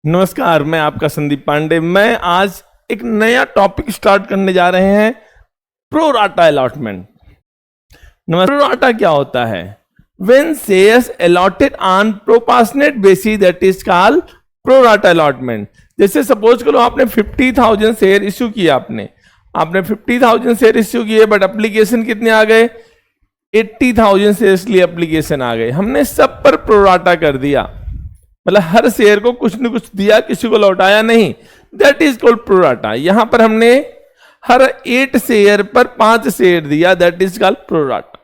नमस्कार, मैं आपका संदीप पांडे। मैं आज एक नया टॉपिक स्टार्ट करने जा रहे हैं, pro rata allotment. Pro rata क्या होता है? When shares allotted on proportionate basis that is called pro rata allotment. जैसे सपोज करो आपने 50,000 शेयर इश्यू किया, आपने 50,000 शेयर इश्यू किए, बट एप्लीकेशन कितने आ गए? 80,000 शेयर्स लिए एप्लीकेशन आ गए। हमने सब पर प्रो राटा कर दिया, मतलब हर शेयर को कुछ न कुछ दिया, किसी को लौटाया नहीं। That is called pro rata. यहां पर हमने हर 8 शेयर पर 5 शेयर दिया, that is called pro rata.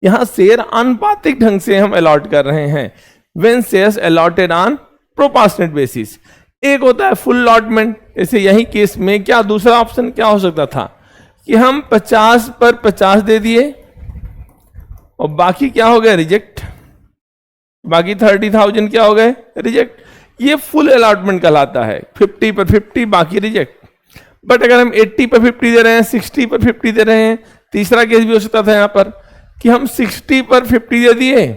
यहां शेयर अनुपातिक ढंग से हम अलॉट कर रहे हैं। When shares allotted on proportionate basis. एक होता है फुल अलॉटमेंट। जैसे यही केस में क्या दूसरा ऑप्शन क्या हो सकता था कि हम 50 पर 50 दे दिए और बाकी क्या हो गया? रिजेक्ट। बाकी 30,000 क्या हो गए? रिजेक्ट। ये फुल अलॉटमेंट कहलाता है। 50 पर 50 बाकी रिजेक्ट। बट अगर हम 80 पर 50 दे रहे हैं, 60 पर 50 दे रहे हैं, तीसरा केस भी हो सकता था यहां पर कि हम 60 पर 50 दे दिए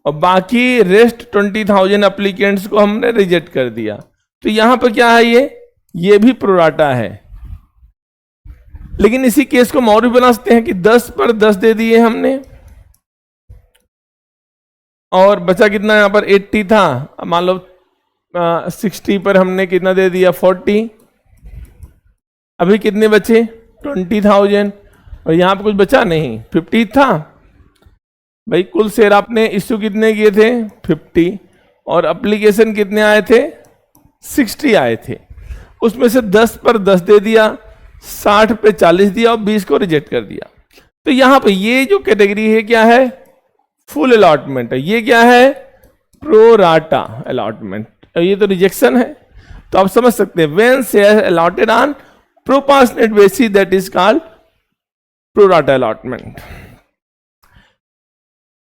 और बाकी रेस्ट 20,000 एप्लीकेंट्स को हमने रिजेक्ट कर दिया। तो यहां पर क्या है? ये भी प्रो राटा है। लेकिन इसी केस को हम और भी बना सकते हैं कि 10 पर 10 दे दिए हमने और बचा कितना? यहां पर 80 था, मान लो 60 पर हमने कितना दे दिया? 40। अभी कितने बचे? 20,000। और यहां पर कुछ बचा नहीं, 50 था भाई। कुल शेयर आपने इश्यू कितने किए थे? 50। और एप्लीकेशन कितने आए थे? 60 आए थे। उसमें से 10 पर 10 दे दिया, 60 पे 40 दिया और 20 को रिजेक्ट कर दिया। तो यहां पर ये जो कैटेगरी है क्या है? फुल अलॉटमेंट है। ये क्या है? Pro rata allotment. ये तो रिजेक्शन है। तो आप समझ सकते हैं, when share allotted on proportionate basis that is called pro rata allotment.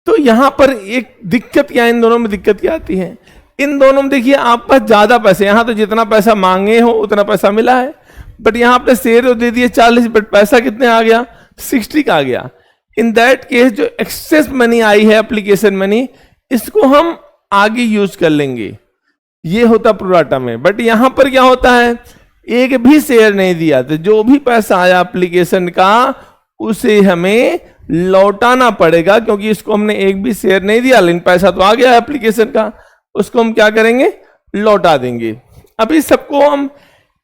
तो यहां पर एक दिक्कत क्या, इन दोनों में दिक्कत क्या आती है? इन दोनों में देखिए, आप पास ज्यादा पैसे, यहां तो जितना पैसा मांगे हो उतना पैसा मिला है, बट यहां आपने शेयर दे दिए 40, बट पैसा कितने आ गया? 60 का आ गया। इन दैट केस जो एक्सेस मनी आई है, एप्लीकेशन मनी, इसको हम आगे यूज कर लेंगे। ये होता प्रो राटा में। बट यहां पर क्या होता है? एक भी शेयर नहीं दिया तो जो भी पैसा आया एप्लीकेशन का उसे हमें लौटाना पड़ेगा, क्योंकि इसको हमने एक भी शेयर नहीं दिया, लेकिन पैसा तो आ गया एप्लीकेशन का, उसको हम क्या करेंगे? लौटा देंगे। अभी सबको हम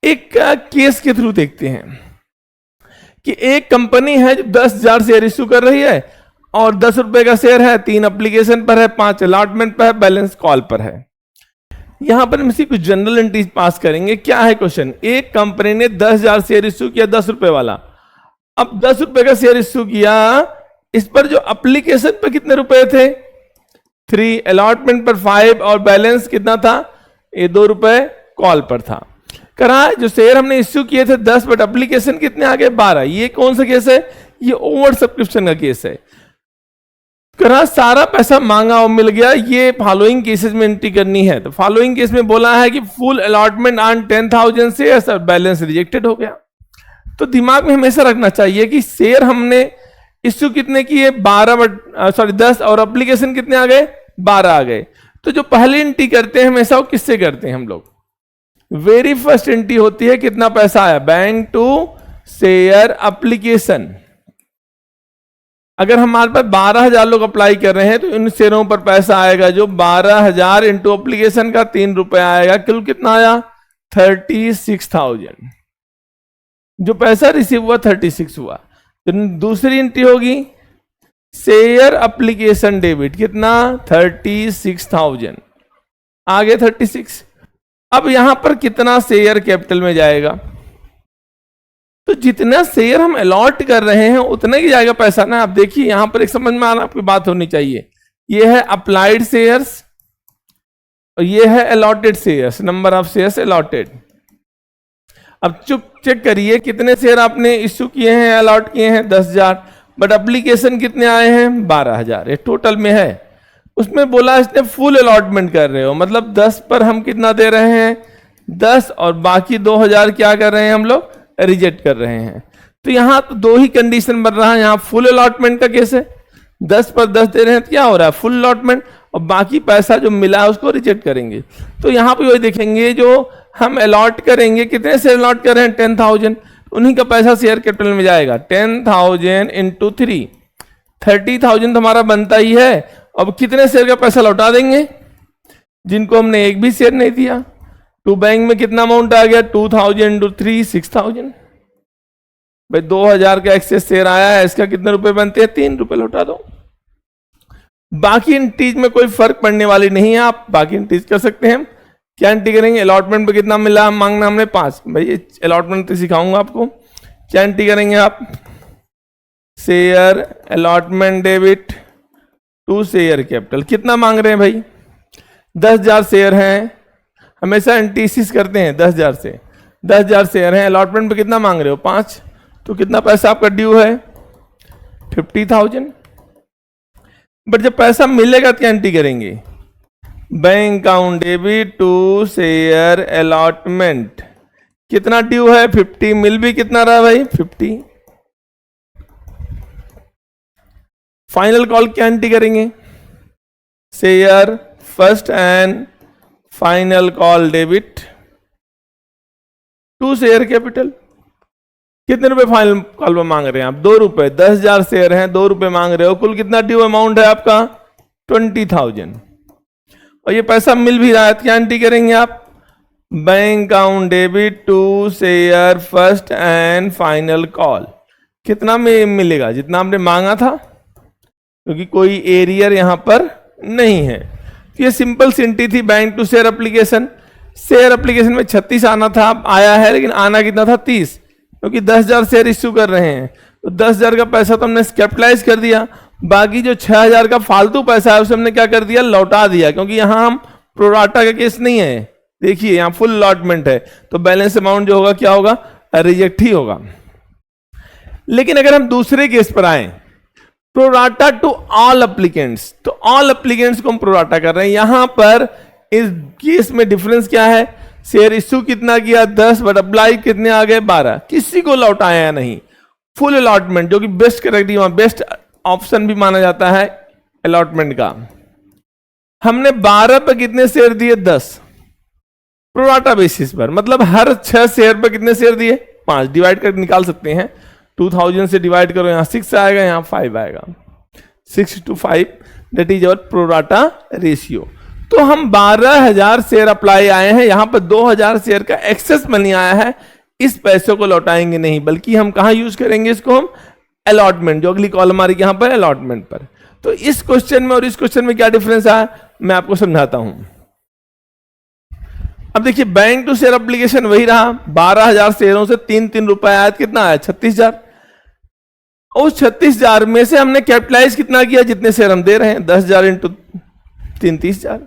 एक केस के थ्रू देखते हैं कि एक कंपनी है जो 10,000 शेयर इश्यू कर रही है और 10 रुपए का शेयर है, 3 एप्लीकेशन पर है, 5 अलॉटमेंट पर है, बैलेंस कॉल पर है। यहां पर हम इसी कुछ जनरल एंट्रीज पास करेंगे। क्या है क्वेश्चन? एक कंपनी ने 10,000 शेयर इश्यू किया, 10 रुपए वाला। अब 10 रुपए का शेयर इश्यू किया, इस पर जो एप्लीकेशन पर कितने रुपए थे? 3, अलॉटमेंट पर 5 और बैलेंस कितना था? ये 2 रुपए कॉल पर था। करा जो शेयर हमने इश्यू किए थे 10, बट एप्लीकेशन कितने आ गए? 12। ये कौन सा केस है? ये ओवर सब्सक्रिप्शन का केस है। करा सारा पैसा मांगा और मिल गया। ये फॉलोइंग केसेस में एंट्री करनी है। तो फॉलोइंग केस में बोला है कि फुल अलॉटमेंट ऑन 10,000 शेयर्स और बैलेंस रिजेक्टेड हो गया। तो दिमाग में हमेशा रखना चाहिए कि शेयर हमने इश्यू कितने किए? 10 और एप्लीकेशन कितने आ गए? 12 आ गए। तो जो पहली एंट्री करते हैं हमेशा वो किससे करते हैं हम लोग? वेरी फर्स्ट एंट्री होती है कितना पैसा आया? Bank to share application. अगर हमारे पास 12,000 लोग अप्लाई कर रहे हैं तो इन शेयरों पर पैसा आएगा जो 12,000 इंटू एप्लीकेशन का 3 रुपए आएगा। कुल कितना आया? 36,000। जो पैसा रिसीव हुआ 36 हुआ। तो दूसरी एंट्री होगी शेयर एप्लीकेशन डेबिट, कितना? 36,000 आ गए 36। अब यहां पर कितना शेयर कैपिटल में जाएगा? तो जितना शेयर हम अलॉट कर रहे हैं उतना ही जाएगा पैसा ना। आप देखिए यहां पर एक समझ में आना आपकी बात होनी चाहिए। ये है अप्लाइड शेयर्स और ये है allotted shares, number of shares allotted. अब चेक करिए कितने शेयर आपने इश्यू किए हैं, अलॉट किए हैं? 10,000, बट एप्लीकेशन कितने आए हैं? 12,000। ये टोटल में है। उसमें बोला इसने फुल अलॉटमेंट कर रहे हो, मतलब 10 पर हम कितना दे रहे हैं? 10 और बाकी 2,000 क्या कर रहे हैं हम लोग? रिजेक्ट कर रहे हैं। तो यहां तो 2 ही कंडीशन बन रहा है। यहां फुल अलॉटमेंट का केस है, 10 पर 10 दे रहे हैं तो क्या हो रहा है? Full allotment. और बाकी पैसा जो मिला है उसको रिजेक्ट करेंगे। तो यहाँ पे वही देखेंगे जो हम अलॉट करेंगे, कितने शेयर अलॉट कर रहे हैं 10,000, उन्हीं का पैसा शेयर कैपिटल में जाएगा। 10,000 इंटू 3, 30,000 तो हमारा बनता ही है। अब कितने शेयर का पैसा लौटा देंगे जिनको हमने एक भी शेयर नहीं दिया। तो बैंक में कितना अमाउंट आ गया 2,000 इंटू 3, 6,000। भाई 2,000 का एक्सेस शेयर आया है, इसका कितने रुपए बनते हैं 3 रुपए लौटा दो। बाकी एंट्रीज में कोई फर्क पड़ने वाली नहीं है, आप बाकी एंट्रीज कर सकते हैं। क्या एंट्री करेंगे, अलॉटमेंट पे कितना मिला मांगना हमने 5, भाई अलॉटमेंट तो सिखाऊंगा आपको। क्या एंट्री करेंगे आप, share allotment debit to share capital. कितना मांग रहे हैं भाई 10,000 शेयर हैं, हमेशा एंटीसिस करते हैं 10,000 से। 10,000 शेयर हैं, अलॉटमेंट पे कितना मांग रहे हो 5, तो कितना पैसा आपका ड्यू है 50,000। बट जब पैसा मिलेगा तो क्या एंट्री करेंगे, bank account debit to share allotment. कितना ड्यू है 50, मिल भी कितना रहा भाई 50। फाइनल कॉल क्या एंट्री करेंगे, share first and final call debit to share capital. कितने रुपए फाइनल कॉल में मांग रहे हैं आप 2 रुपए। 10,000 शेयर हैं, 2 रुपए मांग रहे हो, कुल कितना ड्यू अमाउंट है आपका 20,000। और ये पैसा मिल भी रहा है, क्या एंट्री करेंगे आप, bank account debit to share first and final call. कितना में मिलेगा जितना हमने मांगा था, क्योंकि कोई एरियर यहां पर नहीं है। तो ये सिंपल सी एंट्री थी bank to share application. Share application में 36 आना था, आया है, लेकिन आना कितना था 30, क्योंकि 10,000 शेयर इश्यू कर रहे हैं। तो 10,000 का पैसा तो हमने कैपिटलाइज कर दिया, बाकी जो 6,000 का फालतू पैसा है उसे हमने क्या कर दिया, लौटा दिया। क्योंकि यहां हम प्रोराटा का केस नहीं है, देखिए यहां फुल अलॉटमेंट है, तो बैलेंस अमाउंट जो होगा क्या होगा, रिजेक्ट ही होगा। लेकिन अगर हम दूसरे केस पर आए, प्रोराटा टू ऑल एप्लीकेंट्स, तो ऑल एप्लीकेंट्स को हम प्रोराटा कर रहे हैं। यहां पर इस केस में डिफरेंस क्या है, शेयर इश्यू कितना किया 10, बट अप्लाई कितने आ गए 12, किसी को लौटाया नहीं। फुल अलॉटमेंट, जो कि बेस्ट क्राइटेरिया, बेस्ट ऑप्शन भी माना जाता है अलॉटमेंट का। हमने 12 पर कितने शेयर दिए 10, प्रोराटा बेसिस पर, मतलब हर 6 शेयर पर कितने शेयर दिए 5, डिवाइड कर निकाल सकते हैं। 2000 से डिवाइड करो, यहां 6 आएगा, यहां 5 आएगा, 6:5, that is our pro rata ratio. तो हम 12,000 शेयर अप्लाई आए हैं, यहां पर 2,000 शेयर का एक्सेस मनी आया है। इस पैसे को लौटाएंगे नहीं, बल्कि हम कहां यूज करेंगे इसको, हम अलॉटमेंट, जो अगली कॉल हमारी यहां पर अलॉटमेंट पर। तो इस क्वेश्चन में और इस क्वेश्चन में क्या डिफरेंस आया, मैं आपको समझाता हूं। अब देखिए बैंक टू शेयर एप्लीकेशन वही रहा, 12,000 शेयरों से 3 रुपए आया, कितना आया 36,000। उस 36,000 में से हमने कैपिटलाइज कितना किया, जितने शेयर हम दे रहे हैं 10,000 इंटू 3, 30,000।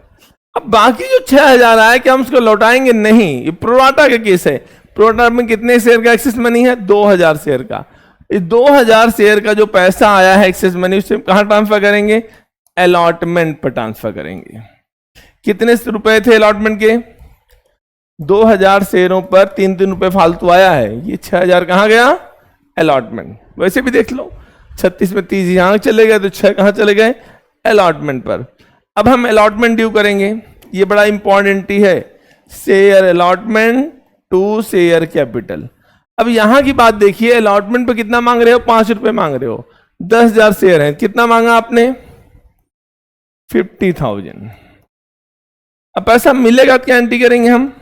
अब बाकी जो 6,000 आया, क्या हम उसको लौटाएंगे, नहीं। ये प्रोराटा का केस है, प्रोराटा में कितने शेयर का एक्सेस मनी है 2,000 शेयर का। इस 2,000 शेयर का जो पैसा आया है एक्सेस मनी, उससे कहां ट्रांसफर करेंगे, अलॉटमेंट पर ट्रांसफर करेंगे। कितने रुपए थे अलॉटमेंट के, 2,000 शेयरों पर 3 रुपए फालतू आया है, ये 6,000 कहां गया, अलॉटमेंट। वैसे भी देख लो 36 में 30 यहां चले गए, तो 6 कहां चले गए, अलॉटमेंट पर। अब हम अलॉटमेंट ड्यू करेंगे, ये बड़ा इंपॉर्टेंट है, share allotment to share capital. अब यहां की बात देखिए, अलॉटमेंट पे कितना मांग रहे हो 5 रुपए मांग रहे हो, 10,000 शेयर है, कितना मांगा आपने 50,000। अब पैसा मिलेगा क्या एंट्री करेंगे हम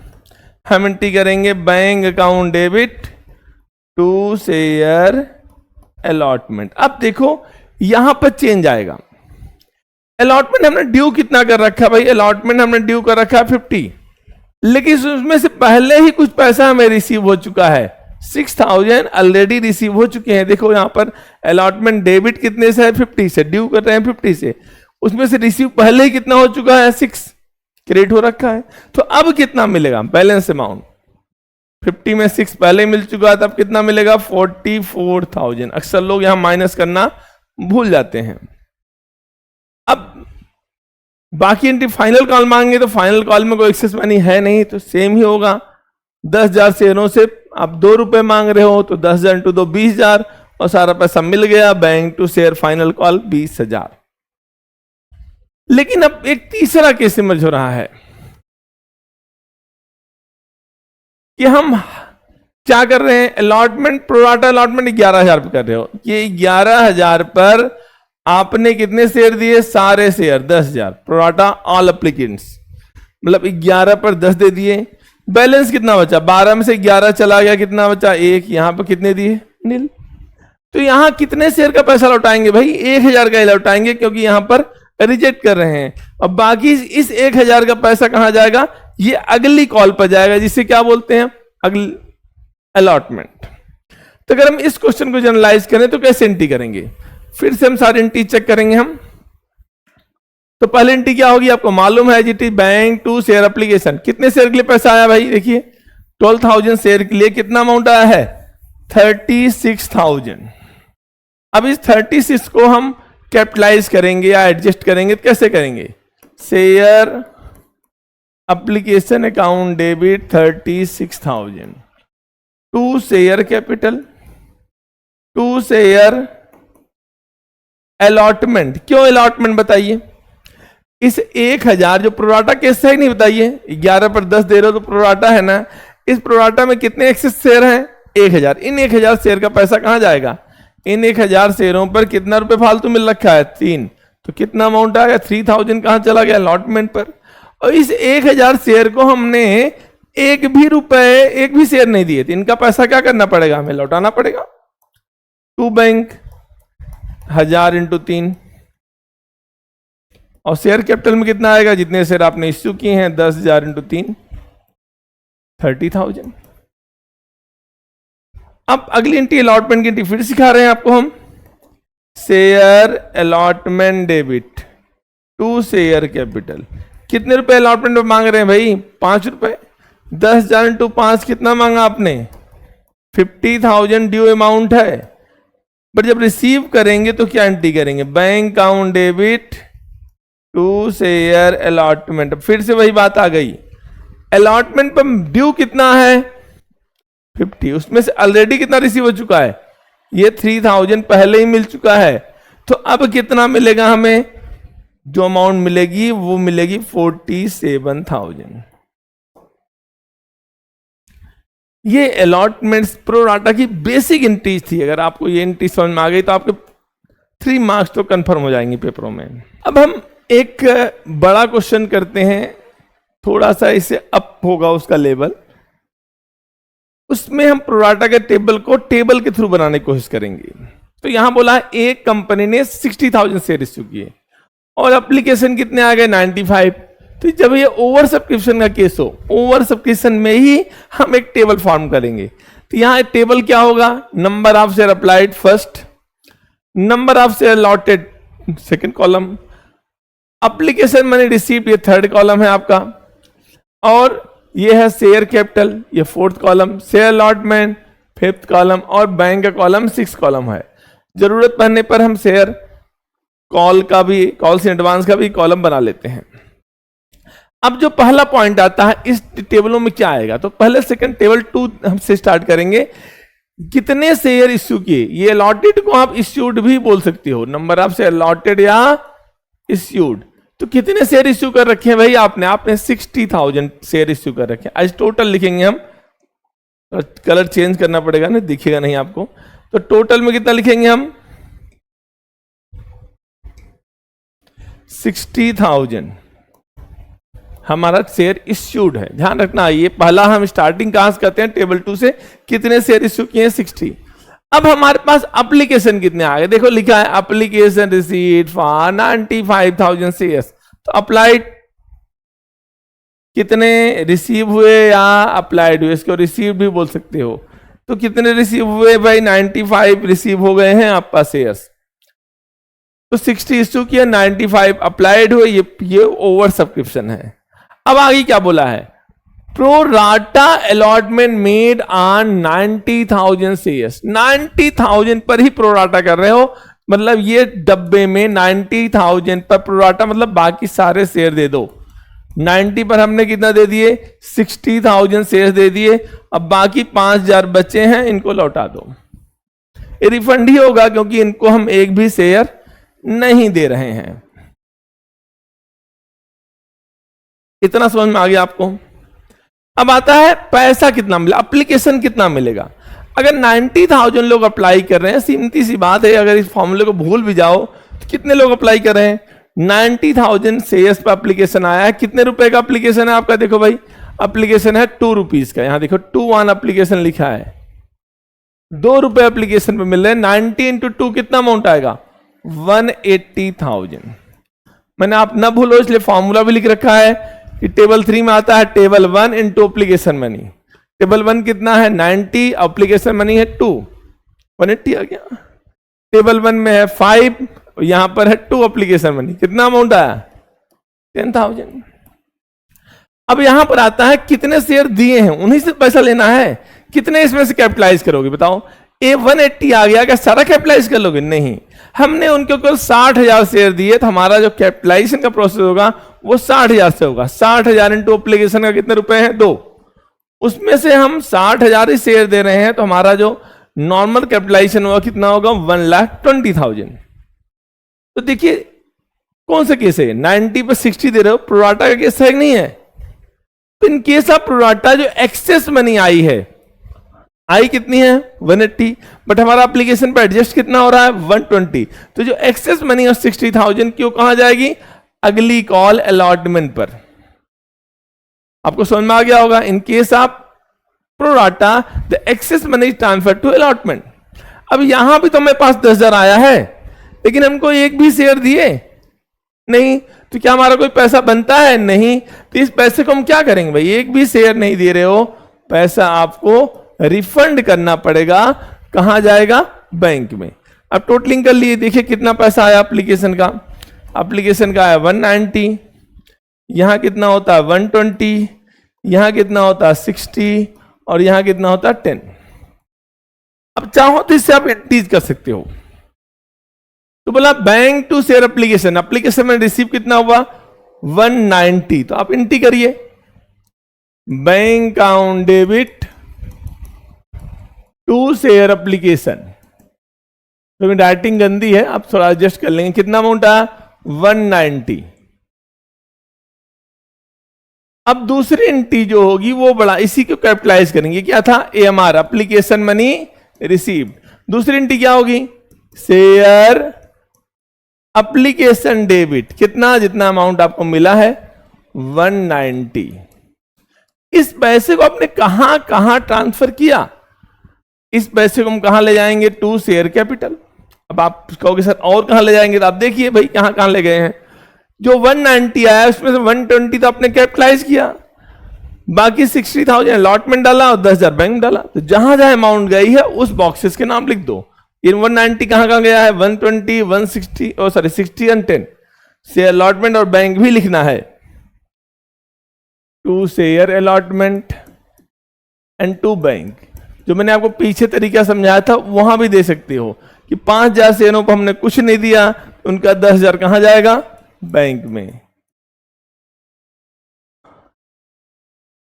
एंट्री करेंगे bank account debit to share allotment. अब देखो यहां पर चेंज आएगा, अलॉटमेंट हमने ड्यू कितना कर रखा है भाई, अलॉटमेंट हमने ड्यू कर रखा है 50, लेकिन उसमें से पहले ही कुछ पैसा हमें रिसीव हो चुका है, 6,000 ऑलरेडी रिसीव हो चुके हैं। देखो यहां पर अलॉटमेंट डेबिट कितने से है 50 से, ड्यू कर रहे हैं 50 से, उसमें से रिसीव पहले ही कितना हो चुका है 6, क्रेडिट हो रखा है। तो अब कितना मिलेगा बैलेंस अमाउंट, 50 में 6 पहले मिल चुका है, तब कितना मिलेगा 44,000। अक्सर लोग यहां माइनस करना भूल जाते हैं। अब बाकी एंट्री फाइनल कॉल मांगे, तो फाइनल कॉल में कोई एक्सेस मनी है नहीं, तो सेम ही होगा। 10,000 शेयरों से आप 2 रुपए मांग रहे हो, तो 10,000 इंटू 2 20,000, और सारा पैसा मिल गया। Bank to share final call 20,000। लेकिन अब एक तीसरा केस इमर्ज हो रहा है कि हम क्या कर रहे हैं, अलॉटमेंट, प्रोराटा अलॉटमेंट 11,000 पर कर रहे हो। ये 11,000 पर आपने कितने शेयर दिए, सारे शेयर 10,000, प्रोराटा ऑल एप्लीकेंट्स, मतलब 11 पर 10 दे दिए। बैलेंस कितना बचा, 12 में से 11 चला गया, कितना बचा 1, यहां पर कितने दिए, नील। तो यहां कितने शेयर का पैसा लौटाएंगे भाई, 1,000 का ही लौटाएंगे, क्योंकि यहां पर रिजेक्ट कर रहे हैं। अब बाकी इस 1,000 का पैसा कहां जाएगा, ये अगली कॉल पर जाएगा, जिसे क्या बोलते हैं, अगली अलॉटमेंट। तो अगर हम इस क्वेश्चन को जनरलाइज करें तो कैसे एंट्री करेंगे, फिर से हम सारे एंट्री चेक करेंगे हम। तो पहले एंट्री क्या होगी, आपको मालूम है, जीटी बैंक टू शेयर एप्लीकेशन, कितने शेयर के लिए पैसा आया भाई, देखिए 12,000 शेयर के लिए कितना अमाउंट आया है, 36,000। अब इस 36 को हम कैपिटलाइज करेंगे या एडजस्ट करेंगे, तो कैसे करेंगे, share application account debit 36,000 to share capital to share allotment. क्यों अलॉटमेंट बताइए, इस 1,000 जो प्रोराटा केस है, नहीं बताइए, 11 पर 10 दे रहे हो तो प्रोराटा है ना, इस प्रोराटा में कितने एक्सेस शेयर हैं, 1,000। इन 1,000 शेयर का पैसा कहां जाएगा, इन 1,000 शेयरों पर कितना रुपए फालतू मिल रखा है, 3, तो कितना अमाउंट आया, 3,000 कहां चला गया, अलॉटमेंट पर। और इस 1,000 शेयर को हमने एक भी शेयर नहीं दिए थे, इनका पैसा क्या करना पड़ेगा, हमें लौटाना पड़ेगा। टू बैंक 1,000 इंटू 3, और शेयर कैपिटल में कितना आएगा, जितने शेयर आपने इश्यू किए हैं, 10,000 इंटू 3, 30,000। अब अगली एंट्री अलॉटमेंट की एंट्री फिर सिखा रहे हैं आपको हम, share allotment debit to share capital. कितने रुपए अलॉटमेंट में मांग रहे हैं भाई, 5 रुपए, 10,000 इंटू 5 कितना मांगा आपने, 50,000 ड्यू अमाउंट है। बट जब रिसीव करेंगे तो क्या एंट्री करेंगे, bank account debit to share allotment. फिर से वही बात आ गई, अलॉटमेंट पर ड्यू कितना है 50, उसमें से ऑलरेडी कितना रिसीव हो चुका है, ये 3,000 पहले ही मिल चुका है। तो अब कितना मिलेगा हमें, जो अमाउंट मिलेगी वो मिलेगी 47,000। ये अलॉटमेंट्स प्रोराटा की बेसिक एंट्रीज थी। अगर आपको ये एंट्री समझ में आ गई तो आपके 3 मार्क्स तो कंफर्म हो जाएंगे पेपरों में। अब हम एक बड़ा क्वेश्चन करते हैं, थोड़ा सा इसे अप होगा उसका लेवल, उसमें हम प्रोराटा के टेबल को टेबल के थ्रू बनाने की कोशिश करेंगे। तो यहां बोला है एक कंपनी ने 60,000 शेयर इश्यू किए और एप्लीकेशन कितने आ गए 95। तो जब ये ओवर सब्सक्रिप्शन का केस हो, ओवर सब्सक्रिप्शन में ही हम एक टेबल फॉर्म करेंगे। तो यहां टेबल क्या होगा, number of share applied first, number of share allotted second column, application money received ये थर्ड कॉलम है आपका, और ये है शेयर कैपिटल ये fourth column, share allotment fifth column, और बैंक का कॉलम 6 कॉलम है। जरूरत पड़ने पर हम शेयर कॉल का भी, कॉल्स इन एडवांस का भी कॉलम बना लेते हैं। अब जो पहला पॉइंट आता है इस टेबलों में क्या आएगा, तो पहले सेकंड टेबल 2 हमसे स्टार्ट करेंगे। कितने शेयर इश्यू किए, ये अलॉटेड को आप इश्यूड भी बोल सकते हो, नंबर ऑफ शेयर अलॉटेड या इश्यूड। तो कितने शेयर इश्यू कर रखे हैं भाई आपने 60,000 शेयर इश्यू कर रखे हैं। आज टोटल लिखेंगे हम, कलर चेंज करना पड़ेगा ना, दिखेगा नहीं आपको। तो टोटल में कितना लिखेंगे हम 60,000 हमारा शेयर इश्यूड है। ध्यान रखना, ये पहला हम स्टार्टिंग कहां से करते हैं, टेबल 2 से। कितने शेयर इश्यू किए हैं 60। अब हमारे पास एप्लीकेशन कितने आ गए, देखो लिखा है एप्लीकेशन रिसीव्ड फॉर 95,000 शेयर्स। तो अप्लाइड कितने रिसीव हुए या अप्लाइड हुए, इसको रिसीव भी बोल सकते हो। तो कितने रिसीव हुए भाई 95 रिसीव हो गए हैं आपका शेयर्स। तो 60 इश्यू किया, 95 अप्लाइड हुए, ये ओवर सब्सक्रिप्शन है। अब आगे क्या बोला है, pro rata allotment made on 90,000 shares. 90,000 पर ही प्रोराटा कर रहे हो, मतलब ये डब्बे में 90,000 पर प्रोराटा, मतलब बाकी सारे शेयर दे दो। 90 पर हमने कितना दे दिए 60,000 शेयर दे दिए। अब बाकी 5,000 बचे हैं, इनको लौटा दो। ये रिफंड ही होगा क्योंकि इनको हम एक भी शेयर नहीं दे रहे हैं। इतना समझ में आ गया आपको। अब आता है पैसा कितना मिला, एप्लीकेशन कितना मिलेगा। अगर 90,000 लोग अप्लाई कर रहे हैं, सीधी सी बात है, अगर इस फॉर्मूले को भूल भी जाओ तो कितने लोग अप्लाई कर रहे हैं, 90,000 शेयर्स पर एप्लीकेशन आया है। कितने रुपए का एप्लीकेशन है आपका, देखो भाई एप्लीकेशन है 2 रुपीज का, यहां देखो 2 एप्लीकेशन लिखा है, 2 रुपए एप्लीकेशन पे मिल रहे हैं। 90 इंटू 2 कितना अमाउंट आएगा, 180,000। मैंने आप ना भूलो इसलिए फॉर्मूला भी लिख रखा है कि टेबल 3 में आता है table 1 into application money. Table 1 कितना है 90, एप्लीकेशन मनी है 2, 180 आ गया। टेबल 1 में है 5, यहां पर है 2 एप्लीकेशन मनी, कितना अमाउंट आया 10,000। अब यहां पर आता है कितने शेयर दिए हैं, उन्हीं से पैसा लेना है, कितने इसमें से कैपिटलाइज करोगे बताओ। ए 180 आ गया, क्या सारा कैपिटलाइज कर लोगे, नहीं, हमने उनको केवल 60,000 शेयर दिए, तो हमारा जो कैपिटलाइजेशन का प्रोसेस होगा वो 60,000 से होगा। 60,000 इंटू एप्लीकेशन का कितने रुपए हैं 2, उसमें से हम 60,000 ही शेयर दे रहे हैं, तो हमारा जो नॉर्मल कैपिटलाइजेशन होगा कितना होगा 1,20,000। तो देखिए कौन सा केस है, 90 पे 60 दे रहे हो, प्रोराटा का केस है कि नहीं है। तो इन केस ऑफ प्रोराटा जो एक्सेस मनी आई है, आई कितनी है 180, बट हमारा एप्लीकेशन पर एडजस्ट कितना हो रहा है 120, तो जो एक्सेस मनी है 60,000 की वो कहां जाएगी, अगली कॉल अलॉटमेंट पर। आपको समझ में आ गया होगा। In case of pro rata the excess money transfer to allotment. अब यहां भी तो मेरे पास 10,000 आया है, लेकिन हमको एक भी शेयर दिए नहीं, तो क्या हमारा कोई पैसा बनता है, नहीं। तो इस पैसे को हम क्या करेंगे भाई, एक भी शेयर नहीं दे रहे हो, पैसा आपको रिफंड करना पड़ेगा, कहां जाएगा, बैंक में। अब टोटलिंग कर लिए, देखिए कितना पैसा आया एप्लीकेशन का, एप्लीकेशन का आया 190, यहां कितना होता है 120, यहां कितना होता है 60, और यहां कितना होता है 10। अब चाहो तो इससे आप एंट्रीज कर सकते हो। तो बोला bank to share application, application में रिसीव कितना हुआ 190, तो आप एंट्री करिए, bank account debit to share application. तो मेरी राइटिंग गंदी है, आप थोड़ा एडजस्ट कर लेंगे। कितना अमाउंट आया 190। अब दूसरी एंट्री जो होगी वो बड़ा, इसी को कैपिटलाइज करेंगे, क्या था एएमआर, एप्लीकेशन मनी रिसीव्ड। दूसरी एंट्री क्या होगी, शेयर एप्लीकेशन डेबिट, कितना, जितना अमाउंट आपको मिला है 190। इस पैसे को आपने कहां कहां ट्रांसफर किया, इस पैसे को हम कहां ले जाएंगे, टू शेयर कैपिटल। अब आप कहोगे सर और कहां ले जाएंगे, तो आप देखिए भाई कहां कहां ले गए हैं। जो 190 आया उसमें से 120 तो आपने कैपिटलाइज किया, बाकी 60,000 अलॉटमेंट डाला और 10,000 बैंक डाला। तो जहां जहां अमाउंट गई है उस बॉक्सेस के नाम लिख दो। इन 190 कहां कहां गया है, 120, 160, oh sorry 60 and 10, share allotment और बैंक भी लिखना है, to share allotment and to bank. जो मैंने आपको पीछे तरीका समझाया था वहां भी दे सकते हो कि 5,000 शेयरों पर हमने कुछ नहीं दिया, उनका 10,000 कहां जाएगा, बैंक में।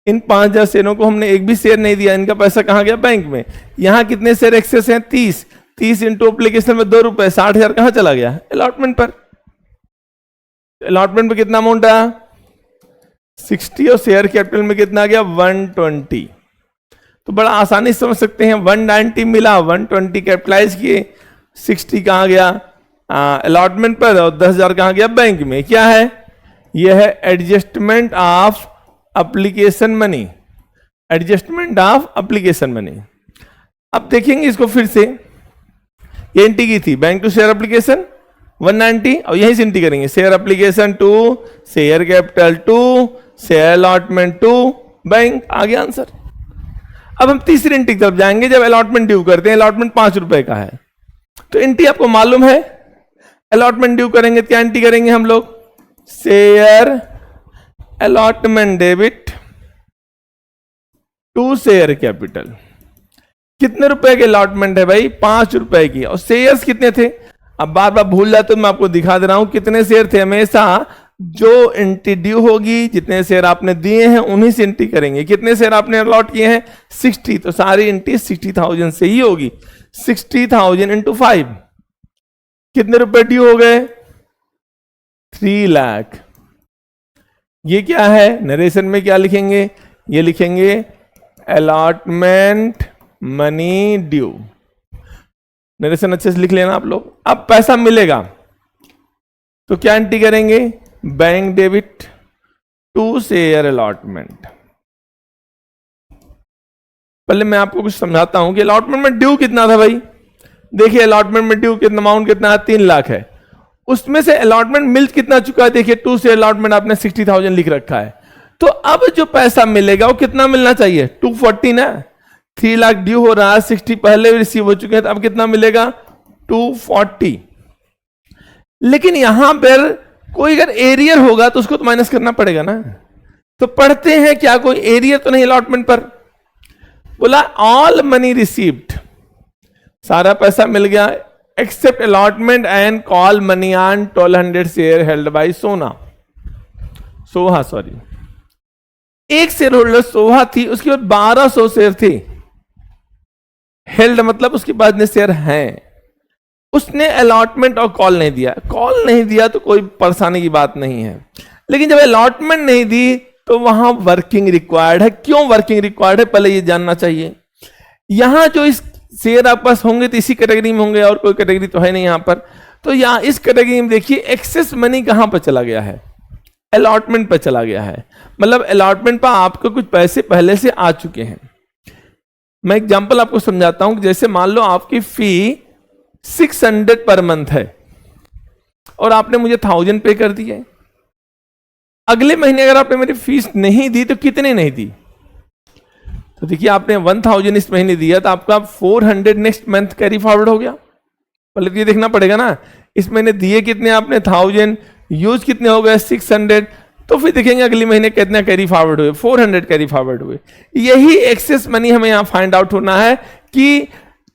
इन 5,000 शेयरों को हमने एक भी शेयर नहीं दिया, इनका पैसा कहां गया, बैंक में। यहां कितने शेयर एक्सेस हैं 30 इंटू एप्लीकेशन में 2 रुपए, 60,000 कहां चला गया, अलॉटमेंट पर। अलॉटमेंट पर कितना अमाउंट आया 60, और शेयर कैपिटल में कितना आ गया 120। तो बड़ा आसानी से समझ सकते हैं, 190 मिला, 120 कैपिटलाइज किए, 60 कहां गया अलॉटमेंट पर, और 10,000 कहां गया बैंक में। क्या है, यह है adjustment of application money, adjustment of application money. अब देखेंगे इसको फिर से, ये एंट्री की थी बैंक टू शेयर एप्लीकेशन 190, और यहीं से एंट्री करेंगे, share application to share capital to share allotment to bank, आ गया आंसर। अब हम तीसरी एंट्री की तरफ जाएंगे, जब अलॉटमेंट ड्यू करते हैं, अलॉटमेंट 5 रुपए का है, तो एंट्री आपको मालूम है, अलॉटमेंट ड्यू करेंगे क्या एंट्री करेंगे हम लोग, share allotment debit to share capital. कितने रुपए के अलॉटमेंट है भाई, 5 रुपए की, और शेयर्स कितने थे, अब बार बार भूल जाते तो मैं आपको दिखा दे रहा हूं कितने शेयर थे। हमेशा जो एंट्री ड्यू होगी, जितने शेयर आपने दिए हैं उन्हीं से एंट्री करेंगे। कितने शेयर आपने अलॉट किए हैं 60, तो सारी एंट्री 60,000 से ही होगी। 60,000 इंटू 5, कितने रुपए ड्यू हो गए 3 लाख। ये क्या है, नरेशन में क्या लिखेंगे, ये लिखेंगे अलॉटमेंट मनी ड्यू। नरेशन अच्छे से लिख लेना आप लोग। अब पैसा मिलेगा तो क्या एंट्री करेंगे, bank debit to share allotment. पहले मैं आपको कुछ समझाता हूं कि अलॉटमेंट में ड्यू कितना था भाई। देखिए अलॉटमेंट में ड्यू कितना, अमाउंट कितना है, 3 लाख है। उसमें से अलॉटमेंट मिल कितना चुका है, देखिए टू से अलॉटमेंट आपने 60,000 लिख रखा है। तो अब जो पैसा मिलेगा वो कितना मिलना चाहिए, 240 ना। 3 लाख ड्यू हो रहा है, 60 पहले रिसीव हो चुके हैं, तो अब कितना मिलेगा 240। लेकिन यहां पर कोई अगर एरियर होगा तो उसको तो माइनस करना पड़ेगा ना। तो पढ़ते हैं क्या, कोई एरियर तो नहीं अलॉटमेंट पर। बोला ऑल मनी रिसीव्ड, सारा पैसा मिल गया except allotment and call money on 1200 share held by Soha. एक शेयर होल्डर सोहा थी, उसके बाद 1200 शेयर थे हेल्ड, मतलब उसके बाद जितने शेयर हैं। उसने अलॉटमेंट और कॉल नहीं दिया। कॉल नहीं दिया तो कोई परेशानी की बात नहीं है, लेकिन जब अलॉटमेंट नहीं दी तो वहां वर्किंग रिक्वायर्ड है। क्यों वर्किंग रिक्वायर्ड है, पहले ये जानना चाहिए। यहां जो इस शेयर आपके पास होंगे तो इसी कैटेगरी में होंगे, और कोई कैटेगरी तो है नहीं यहां पर। तो यहां इस कैटेगरी में देखिए एक्सेस मनी कहां पर चला गया है, अलॉटमेंट पर चला गया है। मतलब अलॉटमेंट पर आपको कुछ पैसे पहले से आ चुके हैं। मैं एग्जांपल आपको समझाता हूं। जैसे मान लो आपकी फी 600 पर मंथ है और आपने मुझे 1000 पे कर दिए। अगले महीने अगर आपने मेरी फीस नहीं दी तो कितने नहीं दी, तो देखिए आपने 1000 इस महीने दिया तो आपका 400 नेक्स्ट मंथ कैरी फॉरवर्ड हो गया। पहले तो ये देखना पड़ेगा ना, इस महीने दिए कितने आपने 1000, यूज कितने हो गए 600, तो फिर देखेंगे अगले महीने कितना कैरी फॉरवर्ड हुए, 400 कैरी फॉरवर्ड हुए। यही एक्सेस मनी हमें यहां फाइंड आउट होना है कि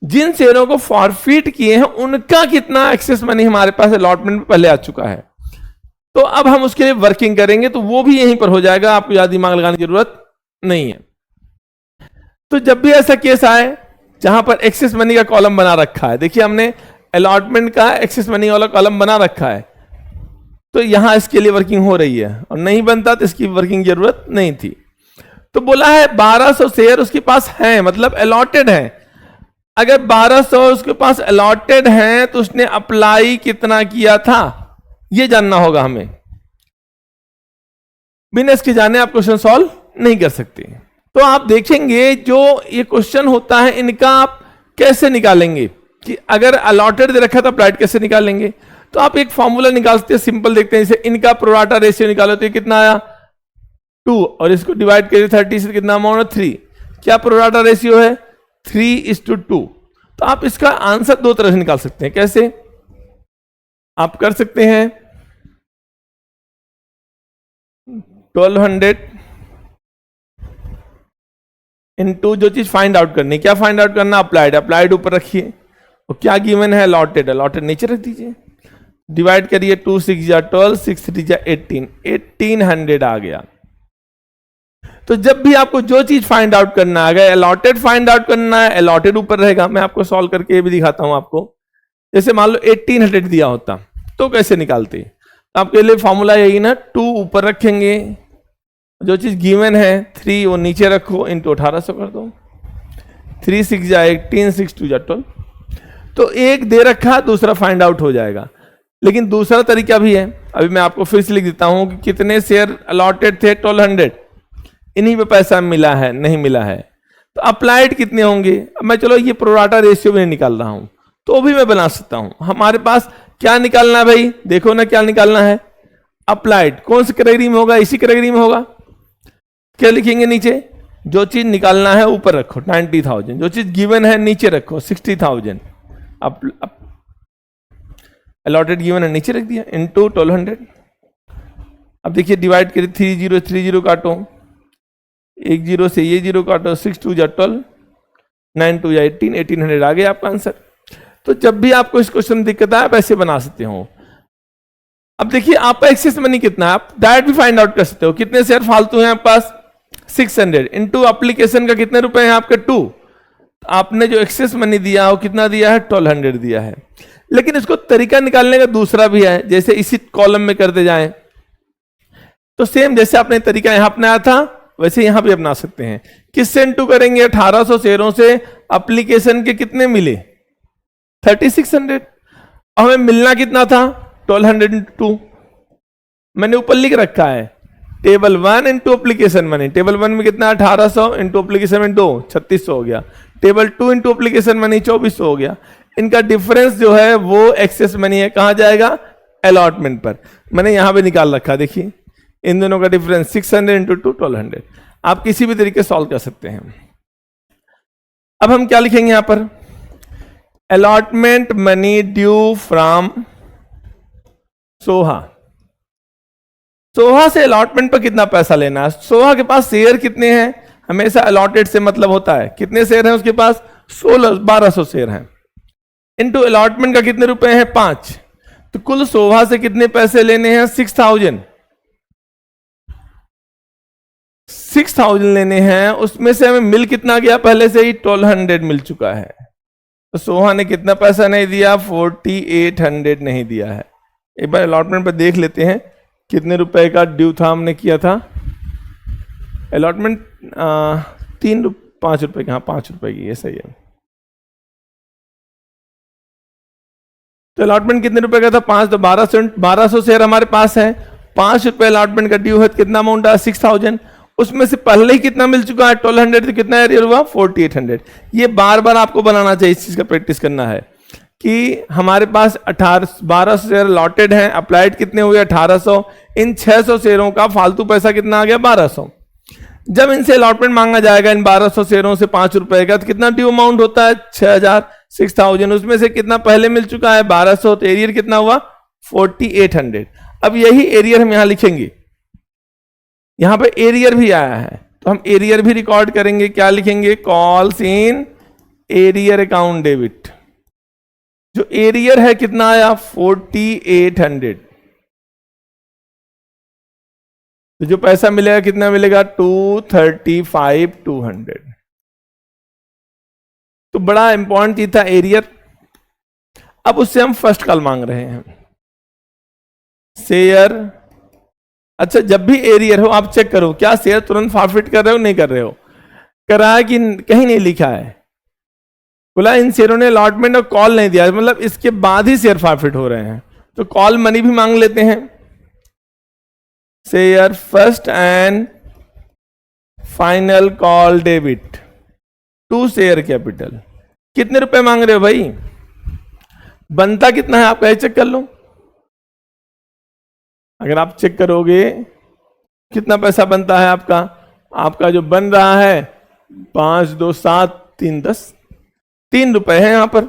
जिन शेयरों को फॉरफिट किए हैं उनका कितना एक्सेस मनी हमारे पास अलॉटमेंट में पहले आ चुका है। तो अब हम उसके लिए वर्किंग करेंगे, तो वो भी यहीं पर हो जाएगा, आपको ज्यादा दिमाग लगाने की जरूरत नहीं है। तो जब भी ऐसा केस आए जहां पर एक्सेस मनी का कॉलम बना रखा है, देखिए हमने अलॉटमेंट का एक्सेस मनी वाला कॉलम बना रखा है, तो यहां इसके लिए वर्किंग हो रही है, और नहीं बनता तो इसकी वर्किंग जरूरत नहीं थी। तो बोला है 1200 शेयर उसके पास हैं, मतलब अलॉटेड है। अगर 1200 उसके पास अलॉटेड हैं तो उसने अप्लाई कितना किया था, यह जानना होगा हमें। बिना इसके जाने आप क्वेश्चन सॉल्व नहीं कर सकते। तो आप देखेंगे जो ये क्वेश्चन होता है इनका आप कैसे निकालेंगे, कि अगर अलॉटेड दे रखा तो अप्लाइड कैसे निकालेंगे। तो आप एक फॉर्मूला निकाल सकते हैं, सिंपल देखते हैं। जैसे इनका प्रोराटा रेशियो निकालो तो ये कितना आया 2, और इसको डिवाइड करिए 30 से, कितना अमाउंट 3। क्या प्रोराटा रेशियो है 3:2। तो आप इसका आंसर दो तरह से निकाल सकते हैं। कैसे आप कर सकते हैं, 1200 इनटू जो चीज फाइंड आउट करनी, क्या फाइंड आउट करना, अप्लाइड। अप्लाइड ऊपर रखिए, और क्या गिवन है अलॉटेड, अलॉटेड नीचे रख दीजिए। डिवाइड करिए 2 6 जा 12, 6 3 जा 18, 1800 आ गया। तो जब भी आपको जो चीज फाइंड आउट करना है, अगर अलॉटेड फाइंड आउट करना है, अलॉटेड ऊपर रहेगा। मैं आपको सॉल्व करके ये भी दिखाता हूं आपको। जैसे मान लो 1800 दिया होता तो कैसे निकालते, तो आपके लिए फॉर्मूला यही ना, 2 ऊपर रखेंगे, जो चीज गिवन है 3 वो नीचे रखो, इनटू 1800 कर दो। 3 6 जा 18, 6 2 जा 12। तो एक दे रखा, दूसरा फाइंड आउट हो जाएगा। लेकिन दूसरा तरीका भी है, अभी मैं आपको फिर से लिख देता हूं कि कितने शेयर अलॉटेड थे 1200, इन्हीं पे पैसा मिला है नहीं मिला है। तो अप्लाइड कितने होंगे, अब मैं चलो ये प्रोराटा रेशियो भी नहीं निकाल रहा हूं, तो भी मैं बना सकता हूं। हमारे पास क्या निकालना है भाई, देखो ना क्या निकालना है, अप्लाइड। कौन सी कैटेगरी में होगा, इसी कैटेगरी में होगा। क्या लिखेंगे नीचे, जो चीज निकालना है ऊपर रखो 90,000, जो चीज गिवन है नीचे रखो 60,000। अलॉटेड गिवन है नीचे रख दिया, इनटू 1200। अब देखिए डिवाइड करिए 30 30 काटो, 1 0 से ये 0 काटो, 6 2 जा 12, 9 2 जा 18, 1800 आ गया आपका आंसर। तो जब भी आपको इस क्वेश्चन में दिक्कत आए आप ऐसे बना सकते हो। अब देखिए आपका एक्सेस मनी कितना है, आप डायरेक्ट भी फाइंड आउट कर सकते हो। कितने शेयर फालतू हैं आपके पास 600, इनटू एप्लीकेशन का कितने रुपए हैं आपके 2। आपने जो एक्सेस मनी दिया हो कितना दिया है 1200 दिया है। लेकिन इसको तरीका निकालने का दूसरा भी है, जैसे इसी कॉलम में करते जाएं। तो सेम जैसे आपने तरीका यहां अपनाया था वैसे यहां भी अपना सकते हैं। किससे इंटू करेंगे? 1800 शेयरों से एप्लीकेशन के कितने मिले? 3600। हमें मिलना कितना था? 1202। मैंने ऊपर लिख रखा है table 1 into application money. Table 1 में कितना? 1800 इंटू एप्लीकेशन मनी 2, 3600 हो गया। टेबल 2 इंटू एप्लीकेशन मनी 2400 हो गया। इनका डिफरेंस जो है वो एक्सेस मनी है, कहां जाएगा? अलॉटमेंट पर। मैंने यहां पे निकाल रखा, देखिए इन दोनों का डिफरेंस 600 इंटू 2 1200। आप किसी भी तरीके सॉल्व कर सकते हैं। अब हम क्या लिखेंगे यहां पर? Allotment money due from Soha. Soha से अलॉटमेंट पर कितना पैसा लेना है? सोहा के पास शेयर कितने हैं? हमेशा अलॉटेड से मतलब होता है कितने शेयर हैं उसके पास? 1200 शेयर हैं। इनटू अलॉटमेंट का कितने रुपए हैं? 5। तो कुल सोहा से कितने पैसे लेने हैं? 6000 लेने हैं। उसमें से हमें मिल कितना गया? पहले से ही 1200 मिल चुका है। तो सोहा ने कितना पैसा नहीं दिया? 4800 नहीं दिया है। एक बार अलॉटमेंट पर देख लेते हैं कितने रुपए का ड्यू था, हमने किया था अलॉटमेंट 5 रुपए का। हाँ 5 रुपए की, ये सही है। तो अलॉटमेंट कितने रुपए का था? 5। तो 1200 शेयर हमारे पास है। 5 रुपए अलॉटमेंट का ड्यू है। कितना अमाउंट है? 6000। उसमें से पहले ही कितना मिल चुका है? 1200। तो कितना एरियर हुआ? 4800। ये बार बार आपको बनाना चाहिए, इस चीज का प्रैक्टिस करना है कि हमारे पास 1200 शेयर अलॉटेड हैं। अप्लाइड कितने हुए? 1800। इन 600 शेयरों का फालतू पैसा कितना आ गया? 1200। जब इनसे अलॉटमेंट मांगा जाएगा इन 1200 शेयरों से 5 रुपए का, तो कितना ड्यू अमाउंट होता है? 6000। उसमें से कितना पहले मिल चुका है? 1200। तो एरियर कितना हुआ? 4800। अब यही एरियर हम यहां लिखेंगे। यहां पे एरियर भी आया है तो हम एरियर भी रिकॉर्ड करेंगे। क्या लिखेंगे? Calls in arrear account debit. जो एरियर है कितना आया? 4800। तो जो पैसा मिलेगा कितना मिलेगा? 235,200। तो बड़ा इंपॉर्टेंट चीज था एरियर। अब उससे हम फर्स्ट कॉल मांग रहे हैं शेयर। अच्छा, जब भी एरियर हो आप चेक करो क्या शेयर तुरंत फॉरफिट कर रहे हो? नहीं कर रहे हो। करा है कि कहीं नहीं लिखा है? बोला इन शेयरों ने अलॉटमेंट और कॉल नहीं दिया, मतलब इसके बाद ही शेयर फॉरफिट हो रहे हैं। तो कॉल मनी भी मांग लेते हैं। Share first and final call debit to share capital. कितने रुपए मांग रहे हो भाई? बनता कितना है आपका? चेक कर लो। अगर आप चेक करोगे कितना पैसा बनता है आपका? आपका जो बन रहा है 5 2 7 3 10 3 रुपए है यहां पर।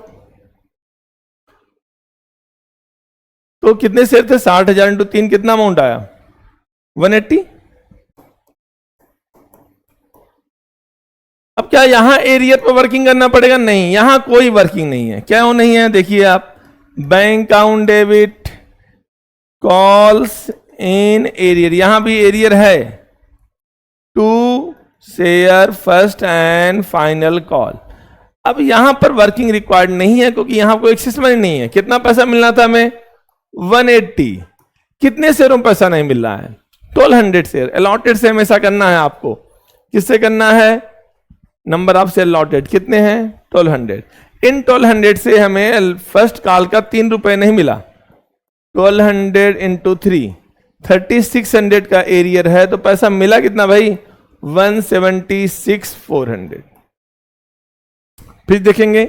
तो कितने शेयर थे? 60,000 इंटू 3 कितना अमाउंट आया? 180। अब क्या यहां एरियर पर वर्किंग करना पड़ेगा? नहीं, यहां कोई वर्किंग नहीं है। क्या वो नहीं है? देखिए आप, bank account debit calls in arrear, यहां भी एरियर है to share first and final call. अब यहां पर वर्किंग रिक्वायर्ड नहीं है क्योंकि यहां कोई एक्सेस मनी नहीं है। कितना पैसा मिलना था हमें? 180। कितने शेयरों में पैसा नहीं मिल रहा है? 1200 शेयर। अलॉटेड से हमेशा करना है आपको। किससे करना है? नंबर ऑफ शेयर अलॉटेड कितने हैं? 1200। इन 1200 से हमें फर्स्ट कॉल का 3 रुपए नहीं मिला। 1200 इंटू 3 3600 का एरियर है। तो पैसा मिला कितना भाई? 176,400। फिर देखेंगे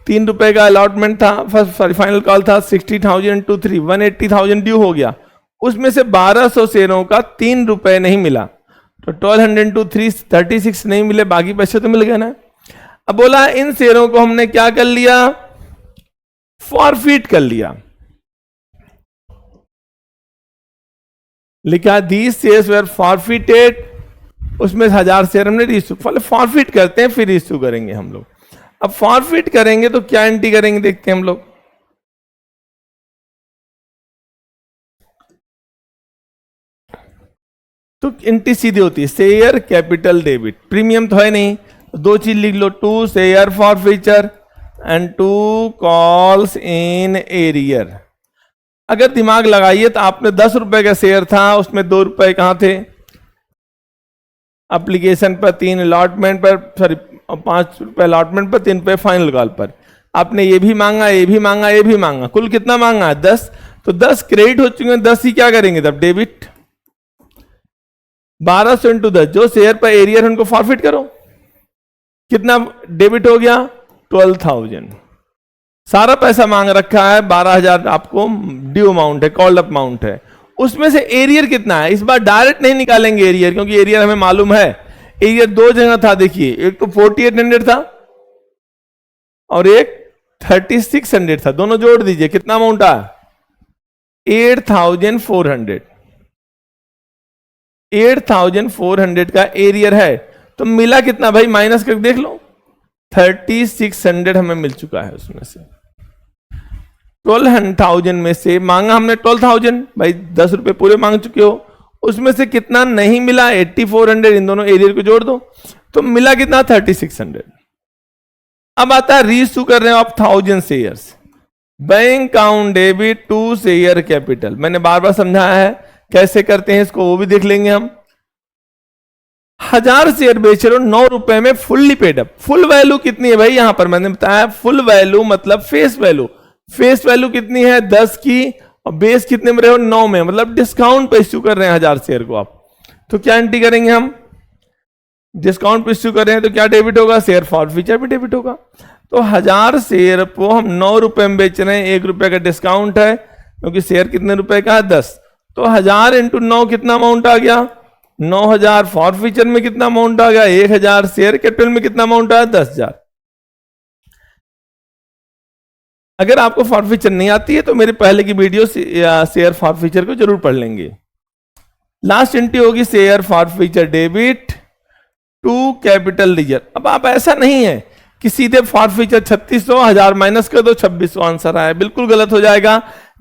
3 रुपए का अलॉटमेंट था, फर्स्ट फाइनल कॉल था। 60,000 इंटू 3 180,000 ड्यू हो गया। उसमें से 1200 शेयरों का 3 रुपए नहीं मिला। तो 1200 इंटू 3 36 नहीं मिले, बाकी पैसे तो मिल गए ना। अब बोला इन शेयरों को हमने क्या कर लिया? फॉरफिट कर लिया। लिखा दीज शेयर्स वेर फॉरफिटेड। उसमें 1000 शेयर हमने रीइश्यू, फॉरफिट करते हैं फिर रीइश्यू करेंगे हम लोग। अब फॉरफिट करेंगे तो क्या एंट्री करेंगे देखते हैं हम लोग। तो एंट्री सीधी होती है शेयर कैपिटल डेबिट। प्रीमियम तो है नहीं, दो चीज लिख लो, 2 share forfeiture and 2 calls in arrear. अगर दिमाग लगाइए तो आपने 10 रुपए का शेयर था, उसमें 2 रुपए कहां थे? एप्लीकेशन पर, 3 अलॉटमेंट पर, सॉरी 5 रुपए अलॉटमेंट पर, 3 रुपए फाइनल कॉल पर। आपने ये भी मांगा, ये भी मांगा, ये भी मांगा, कुल कितना मांगा है? 10। तो 10 क्रेडिट हो चुके हैं, 10 ही क्या करेंगे तब? डेबिट। 1200 इंटू 10, जो शेयर पर एरियर है उनको फॉरफिट करो। कितना डेबिट हो गया? 12,000। सारा पैसा मांग रखा है, 12,000 आपको ड्यू अमाउंट है, कॉल्ड अप अमाउंट है। उसमें से एरियर कितना है? इस बार डायरेक्ट नहीं निकालेंगे एरियर, क्योंकि एरियर हमें मालूम है। एरियर 2 जगह था, देखिए, एक तो 4800 था और एक 3600 था, दोनों जोड़ दीजिए, कितना अमाउंट आया? 8,400। 8,400 का एरियर है, तो मिला कितना भाई? माइनस करके देख लो, 3600 हमें मिल चुका है। उसमें से 12,000 में से मांगा हमने 12,000, भाई 10 रुपए पूरे मांग चुके हो। उसमें से कितना नहीं मिला? 8,400। इन दोनों एरियर को जोड़ दो, तो मिला कितना? 3600। अब आता है रीइश्यू कर रहे हो आप 1000 shares, bank account debit to share capital. मैंने बार बार समझाया है कैसे करते हैं इसको, वो भी देख लेंगे हम। 1000 शेयर बेच रहे हो 9 रुपए में, fully paid up. Full value कितनी है भाई? यहां पर मैंने बताया फुल वैल्यू मतलब फेस वैल्यू। फेस वैल्यू कितनी है? 10 की, और बेस कितने में रहे हो? 9 में, मतलब डिस्काउंट पे इश्यू कर रहे हैं 1000 शेयर को आप। तो क्या एंट्री करेंगे हम? डिस्काउंट पे इश्यू कर रहे हैं तो क्या डेबिट होगा? शेयर फॉरफीचर भी डेबिट होगा। तो 1000 शेयर को हम 9 रुपए में बेच रहे हैं, 1 रुपए का डिस्काउंट है, क्योंकि शेयर कितने रुपए का है? 10। तो 1000 इंटू 9 कितना अमाउंट आ गया? 9,000। फॉरफीचर में कितना अमाउंट आ गया? 1,000। शेयर कैपिटल में कितना अमाउंट आया? 10,000। अगर आपको फॉरफीचर नहीं आती है तो मेरे पहले की वीडियो शेयर फॉरफीचर को जरूर पढ़ लेंगे। लास्ट एंट्री होगी share forfeiture debit to capital reserve. अब आप ऐसा नहीं है कि सीधे फॉरफीचर 3600, 1000 माइनस कर दो, 2600 आंसर आया, बिल्कुल गलत हो जाएगा,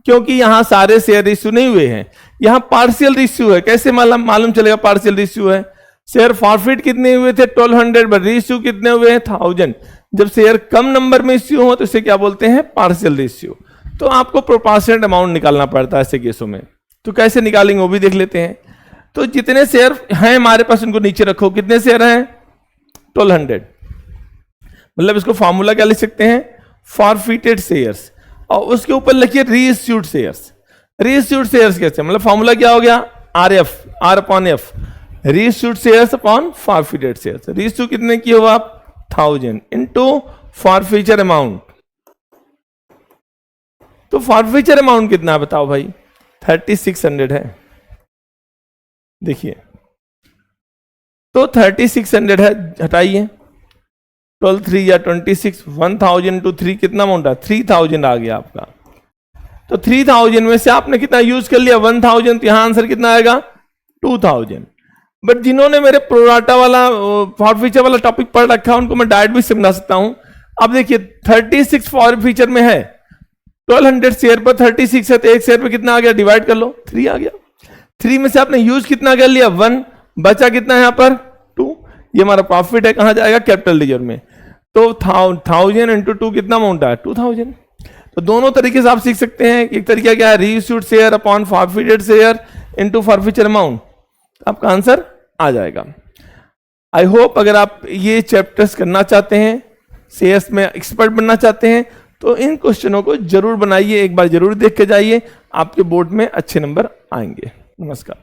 क्योंकि यहां सारे शेयर इश्यू नहीं हुए हैं, यहां पार्शियल इश्यू है। कैसे मालूम चलेगा पार्शियल इश्यू है? शेयर फॉरफिट कितने हुए थे? 1200, बट रीइश्यू कितने हुए हैं? 1000। जब शेयर कम नंबर में इश्यू हो तो इसे क्या बोलते हैं? Partial issue. तो आपको प्रोपोर्शनेट अमाउंट निकालना पड़ता है ऐसे केसों में। तो कैसे निकालेंगे वो भी देख लेते हैं। तो जितने शेयर हैं हमारे पास उनको नीचे रखो। कितने शेयर हैं? 1200। मतलब इसको फॉर्मूला क्या लिख सकते हैं? फॉरफिटेड शेयर्स, और उसके ऊपर लिखिए रीइश्यूड शेयर्स। रीइश्यूड शेयर्स कैसे? मतलब फॉर्मूला क्या हो गया? RF, R upon F, reissued shares upon forfeited shares. Reissue कितने की हो आप? 1000 इंटू फॉरफीचर अमाउंट। तो फॉरफीचर अमाउंट कितना है बताओ भाई? 3600 है। देखिए, तो 3600 है, हटाइए, 12 3 या 26, 1000 इंटू 3 कितना अमाउंट है? 3000 आ गया आपका। तो 3000 में से आपने कितना यूज कर लिया? 1000। तो यहां आंसर कितना आएगा? 2000। बट जिन्होंने मेरे प्रोराटा वाला फॉरफीचर वाला टॉपिक पढ़ रखा है उनको मैं डायरेक्ट भी समझा सकता हूं। अब देखिए 36 फॉरफीचर में है, 1200 शेयर पर 36 है, तो एक शेयर पर कितना आ गया? डिवाइड कर लो, 3 आ गया। 3 में से आपने यूज कितना कर लिया? 1, बचा कितना है यहां पर? 2। ये हमारा प्रॉफिट है, कहां जाएगा? कैपिटल रिजर्व में। तो 1000 इंटू 2 कितना अमाउंट है? 2000। तो दोनों तरीके से आप सीख सकते हैं। एक तरीका क्या है? Reissued share upon forfeited share into forfeiture amount, आपका आंसर आ जाएगा। आई होप अगर आप ये चैप्टर्स करना चाहते हैं, शेयर्स में एक्सपर्ट बनना चाहते हैं, तो इन क्वेश्चनों को जरूर बनाइए, एक बार जरूर देख के जाइए, आपके बोर्ड में अच्छे नंबर आएंगे। नमस्कार।